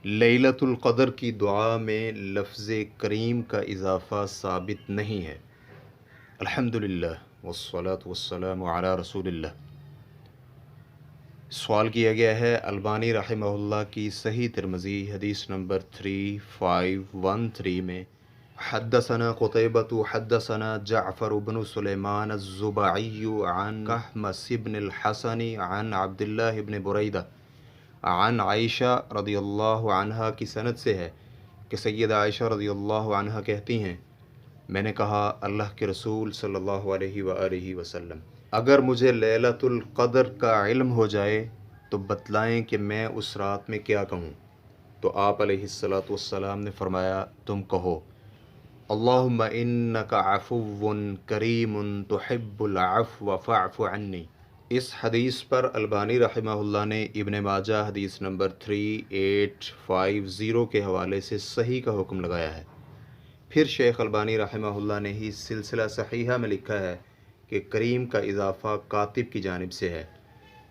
लैलतुल क़द्र की दुआ में लफ्ज़ करीम का इजाफ़ा साबित नहीं है। अल्हम्दुलिल्लाह वस्सलातु वस्सलामु अला रसूलिल्लाह। सवाल किया गया है अल्बानी रहमहुल्लाह की सही तिरमिज़ी हदीस नंबर 3513 में हद्दसना क़ुतैबतु हद्दसना जअफ़र इब्न सुलैमान अज़्ज़ुबई अन कहमस इब्न अल-हसन अन अब्दुल्लाह इब्न बुरैदा अन आयशा रज़ियल्लाहु अन्हा की सनद से है कि सय्यदा आयशा रज़ियल्लाहु अन्हा कहती हैं, मैंने कहा अल्लाह के रसूल सल्लल्लाहु अलैहि वसल्लम, अगर मुझे लैलतुल क़द्र का इल्म हो जाए तो बतलाएं कि मैं उस रात में क्या कहूँ। तो आप अलैहिस्सलातु वस्सलाम ने फरमाया, तुम कहो अल्लाहुम्मा इन्नका अफ़ुव्वुन करीमुन तुहिब्बुल अफ़्व फ़अफ़ु अन्नी। इस हदीस पर अल्बानी रहमहुल्लाह ने इब्न माजा हदीस नंबर 3850 के हवाले से सही का हुक्म लगाया है। फिर शेख अल्बानी रहमहुल्लाह ने ही सिलसिला सहीहा में लिखा है कि करीम का इजाफ़ा कातिब की जानिब से है।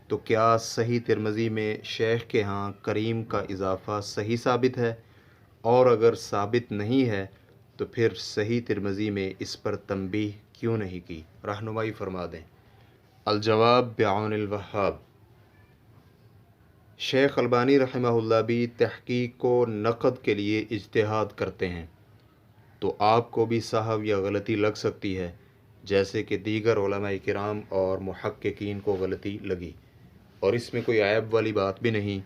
तो क्या सही तिरमिज़ी में शेख के यहाँ करीम का इजाफ़ा सही साबित है? और अगर साबित नहीं है तो फिर सही तिरमिज़ी में इस पर तंबीह क्यों नहीं की? रहनुमाई फरमा दें। अल-जवाब बिऔनिल वहाब। शेख अल्बानी रहमहुल्लाह भी तहक़ीक़ को नक़द के लिए इज्तिहाद करते हैं, तो आपको भी साहब या गलती लग सकती है जैसे कि दीगर उलमाए किराम और मुहक्किकीन को गलती लगी, और इसमें कोई ऐब वाली बात भी नहीं,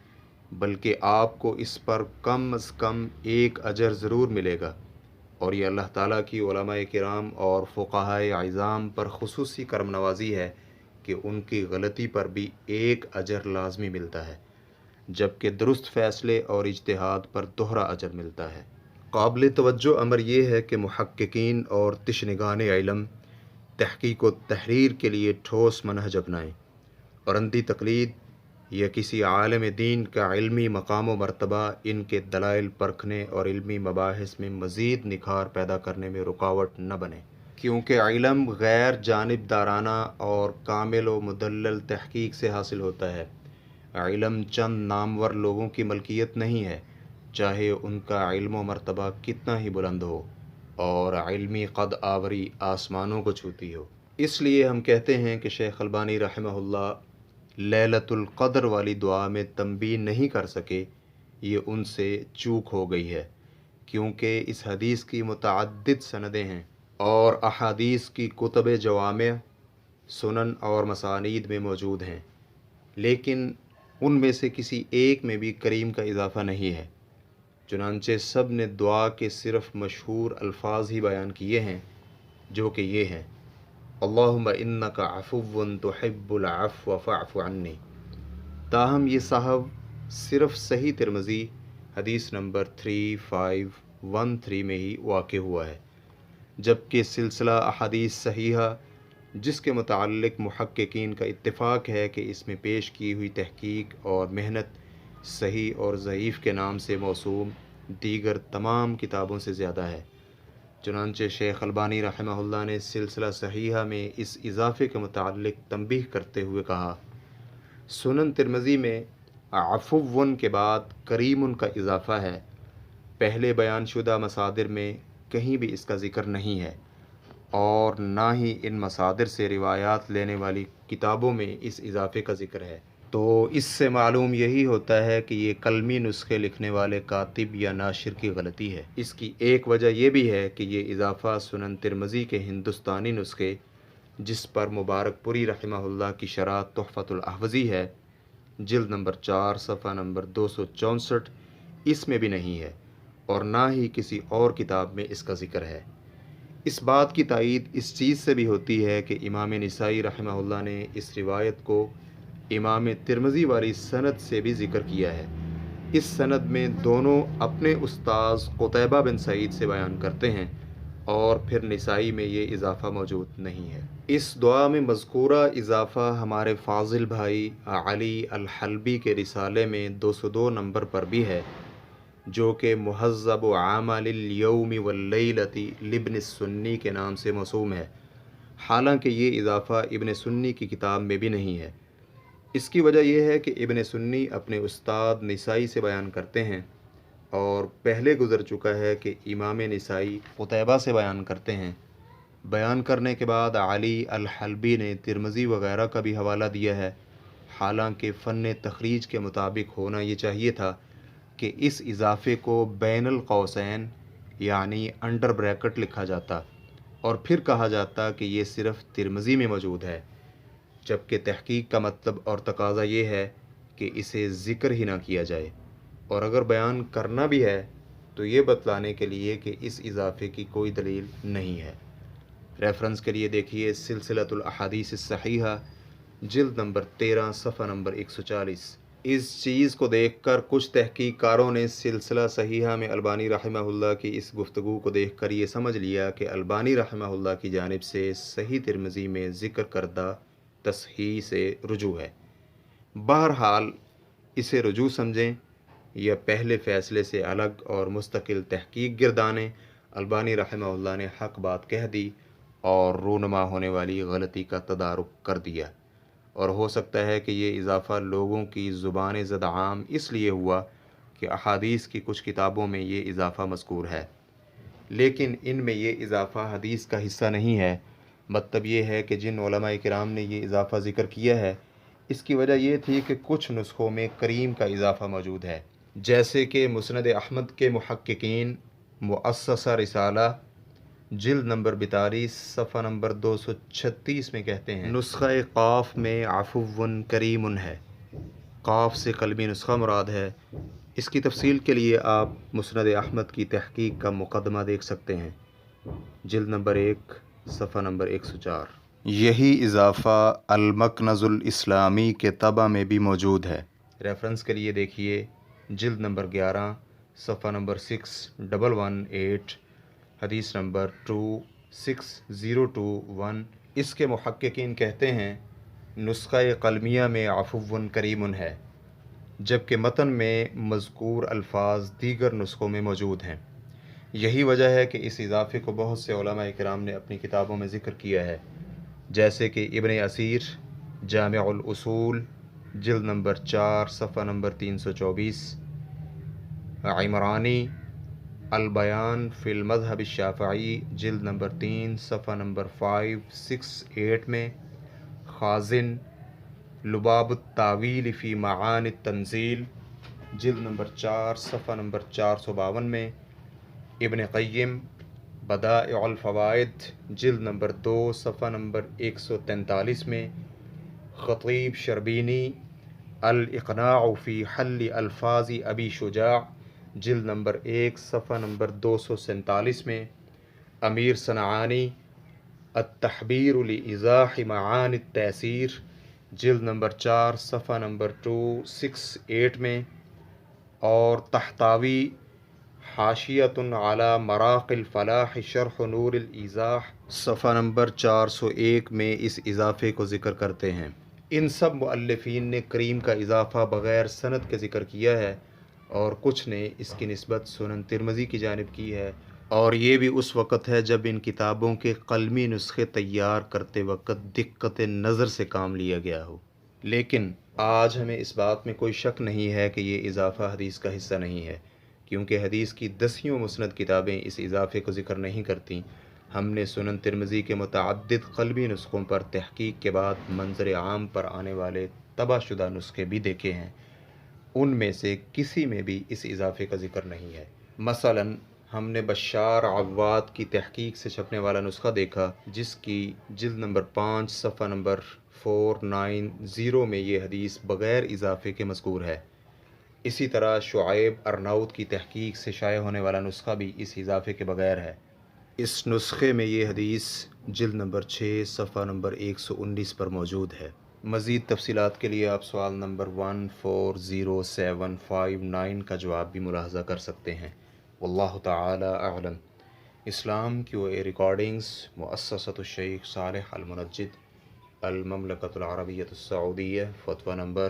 बल्कि आपको इस पर कम अज़ कम एक अजर ज़रूर मिलेगा। और ये अल्लाह ताला की उलमाए किराम और फ़ुक़हाए इज़ाम पर ख़ुसूसी करम नवाज़ी है कि उनकी गलती पर भी एक अजर लाज़मी मिलता है, जबकि दुरुस्त फ़ैसले और इज्तिहाद पर दोहरा अजर मिलता है। काबिल तवज्जो अमर ये है कि मुहक्किकीन और तिशनगान इल्म तहक़ीक़ व तहरीर के लिए ठोस मनहज अपनाएँ और अंधी तक़लीद या किसी आलिम दीन का इल्मी मकाम व मर्तबा इनके दलाइल परखने और इल्मी मबाहिस में मज़ीद निखार पैदा करने में रुकावट न बने, क्योंकि इल्म गैर जानिबदाराना और कामिल व मुदल्लल तहक़ीक़ से हासिल होता है। इल्म चंद नामवर लोगों की मलकियत नहीं है, चाहे उनका इल्म व मर्तबा कितना ही बुलंद हो और इल्मी क़द आवरी आसमानों को छूती हो। इसलिए हम कहते हैं कि शेख अल्बानी रहमहुल्लाह लैलतुल क़द्र वाली दुआ में तंबीह नहीं कर सके, ये उनसे चूक हो गई है, क्योंकि इस हदीस की मुतअद्दिद सनदें हैं और अहादीस की कुतुब जवामिअ, सुनन और मसानीद में मौजूद हैं, लेकिन उनमें से किसी एक में भी करीम का इजाफ़ा नहीं है। चुनांचे सब ने दुआ के सिर्फ़ मशहूर अल्फाज ही बयान किए हैं, जो कि ये हैं, अल्लाहुम्मा इन्नका अफ़ुव्वुन तुहिब्बुल अफ़्व फ़अफ़ु अन्नी। ताहम ये साहब सिर्फ़ सही तिरमिज़ी हदीस नंबर 3513 में ही वाक़ हुआ है, जबकि सिलसिला अहादीस सहीहा जिसके मुताल्लिक़ मुहक्किकीन का इत्तिफ़ाक़ है कि इसमें पेश की हुई तहक़ीक़ और मेहनत सही और ज़ईफ़ के नाम से मौसूम दीगर तमाम किताबों से ज़्यादा है। चुनांचे शेख अल्बानी रहमहुल्लाह ने सिलसिला सहीहा में इस इज़ाफ़े के मुताल्लिक़ तंबीह करते हुए कहा, सुनन तिरमिज़ी में अफ़ुव्वुन के बाद करीमुन का इज़ाफ़ा है। पहले बयानशुदा मसादिर में कहीं भी इसका ज़िक्र नहीं है और ना ही इन मसादिर से रिवायात लेने वाली किताबों में इस इज़ाफ़े का ज़िक्र है। तो इससे मालूम यही होता है कि ये कलमी नुस्खे लिखने वाले कातिब या नाशिर की गलती है। इसकी एक वजह यह भी है कि ये इज़ाफ़ा सुनन तिरमिज़ी के हिंदुस्तानी नुस्खे, जिस पर मुबारकपुरी रहमहुल्लाह की शरह तुहफ़तुल अहवज़ी है, जिल्द नंबर 4 सफ़ा नंबर 264, इसमें भी नहीं है और ना ही किसी और किताब में इसका ज़िक्र है। इस बात की तायीद इस चीज़ से भी होती है कि इमाम निसाई रहमहुल्लाह ने इस रिवायत को इमाम तिरमिज़ी वाली सनद से भी ज़िक्र किया है। इस सनद में दोनों अपने उस्ताज़ क़ुतैबा बिन सईद से बयान करते हैं और फिर निसाई में ये इज़ाफ़ा मौजूद नहीं है। इस दुआ में मज़कूरा इज़ाफ़ा हमारे फ़ाज़िल भाई अली अल-हल्बी के रिसाले में 202 नंबर पर भी है, जो कि मुहज़्ज़ब आमालिल यौमि वल लैलति लिब्न सुन्नी के नाम से मौसूम है। हालांकि ये इज़ाफ़ा इब्न सुन्नी की किताब में भी नहीं है। इसकी वजह यह है कि इब्न सुन्नी अपने उस्ताद निसाई से बयान करते हैं اور پہلے گزر چکا ہے کہ امام نسائی قتیبہ سے بیان کرتے ہیں۔ بیان کرنے کے بعد علی الحلبی نے ترمذی وغیرہ کا بھی حوالہ دیا ہے، حالانکہ فن تخریج کے مطابق ہونا یہ چاہیے تھا کہ اس اضافے کو بین القوسین یعنی انڈر بریکٹ لکھا جاتا اور پھر کہا جاتا کہ یہ صرف ترمذی میں موجود ہے، جبکہ تحقیق کا مطلب اور تقاضا یہ ہے کہ اسے ذکر ہی نہ کیا جائے، اور اگر بیان کرنا بھی ہے تو یہ بتلانے کے لیے کہ اس اضافے کی کوئی دلیل نہیں ہے۔ ریفرنس کے لیے دیکھیے سلسلۃ الاحادیث الصحیحہ جلد نمبر 13 صفحہ نمبر 140۔ اس چیز کو دیکھ کر کچھ تحقیق کاروں نے سلسلہ صحیحہ میں البانی رحمہ اللہ کی اس گفتگو کو دیکھ کر یہ سمجھ لیا کہ البانی رحمہ اللہ کی جانب سے صحیح ترمذی میں ذکر کردہ تصحیح سے رجوع ہے۔ بہرحال اسے رجوع سمجھیں یا پہلے فیصلے سے الگ اور مستقل تحقیق گردانیں، البانی رحمہ اللہ نے حق بات کہہ دی اور رونما ہونے والی غلطی کا تدارک کر دیا، اور ہو سکتا ہے کہ یہ اضافہ لوگوں کی زبان زد عام اس لیے ہوا کہ احادیث کی کچھ کتابوں میں یہ اضافہ مذکور ہے، لیکن ان میں یہ اضافہ حدیث کا حصہ نہیں ہے۔ مطلب یہ ہے کہ جن علماء کرام نے یہ اضافہ ذکر کیا ہے، اس کی وجہ یہ تھی کہ کچھ نسخوں میں کریم کا اضافہ موجود ہے، جیسے کہ مسند احمد کے محققین مؤسسہ رسالہ جلد نمبر 42 صفحہ نمبر 236 میں کہتے ہیں، نسخہ قاف میں عفو کریم ہے۔ قاف سے قلبی نسخہ مراد ہے۔ اس کی تفصیل کے لیے آپ مسند احمد کی تحقیق کا مقدمہ دیکھ سکتے ہیں، جلد نمبر 1 صفحہ نمبر 104۔ یہی اضافہ المکنز الاسلامی کے طبع میں بھی موجود ہے۔ ریفرنس کے لیے دیکھیے جلد نمبر 11 صفحہ نمبر 6118، حدیث نمبر 26021۔ اس کے محققین کہتے ہیں نسخہ قلمیہ میں عفو کریم ہے، جبکہ متن میں مذکور الفاظ دیگر نسخوں میں موجود ہیں۔ یہی وجہ ہے کہ اس اضافے کو بہت سے علماء کرام نے اپنی کتابوں میں ذکر کیا ہے، جیسے کہ ابن اثیر جامع الاصول جلد نمبر 4 صفحہ نمبر 324، عمرانی البیان فی المذہب الشافعی جلد نمبر 3 صفحہ نمبر 568 میں، خازن لباب التاویل فی معانی التنزیل جلد نمبر 4 صفحہ نمبر 452 میں، ابن قیم بدائع الفوائد جلد نمبر 2 صفحہ نمبر 143 میں، خطیب شربینی الاقناع فی حل الفاظ ابی شجاع جلد نمبر 1 صفحہ نمبر 247 میں، امیر صنعانی التحبیر لایضاح معانی التیسیر جلد نمبر 4 صفحہ نمبر 268 میں، اور تحتاوی حاشیۃ علی مراق الفلاح شرح نور الایضاح صفحہ نمبر 401 میں اس اضافے کو ذکر کرتے ہیں۔ ان سب مؤلفین نے کریم کا اضافہ بغیر سند کے ذکر کیا ہے، اور کچھ نے اس کی نسبت سنن ترمذی کی جانب کی ہے، اور یہ بھی اس وقت ہے جب ان کتابوں کے قلمی نسخے تیار کرتے وقت دقت نظر سے کام لیا گیا ہو۔ لیکن آج ہمیں اس بات میں کوئی شک نہیں ہے کہ یہ اضافہ حدیث کا حصہ نہیں ہے، کیونکہ حدیث کی 10 مسند کتابیں اس اضافے کو ذکر نہیں کرتیں۔ ہم نے سنن ترمذی کے متعدد قلبی نسخوں پر تحقیق کے بعد منظر عام پر آنے والے طبع شدہ نسخے بھی دیکھے ہیں، ان میں سے کسی میں بھی اس اضافے کا ذکر نہیں ہے۔ مثلاً ہم نے بشار عواد کی تحقیق سے چھپنے والا نسخہ دیکھا، جس کی جلد نمبر 5 صفحہ نمبر 490 میں یہ حدیث بغیر اضافے کے مذکور ہے۔ اسی طرح شعیب ارناؤت کی تحقیق سے شائع ہونے والا نسخہ بھی اس اضافے کے بغیر ہے۔ اس نسخے میں یہ حدیث جلد نمبر 6 صفحہ نمبر 119 پر موجود ہے۔ مزید تفصیلات کے لیے آپ سوال نمبر 140759 کا جواب بھی ملاحظہ کر سکتے ہیں۔ واللہ تعالی اعلم۔ اسلام کیو اے ریکارڈنگز، مؤسسۃ الشیخ صالح المنجد، المملکۃ العربیۃ السعودیہ، فتویٰ نمبر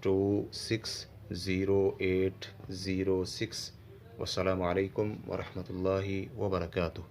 260806۔ والسلام علیکم ورحمۃ اللہ وبرکاتہ۔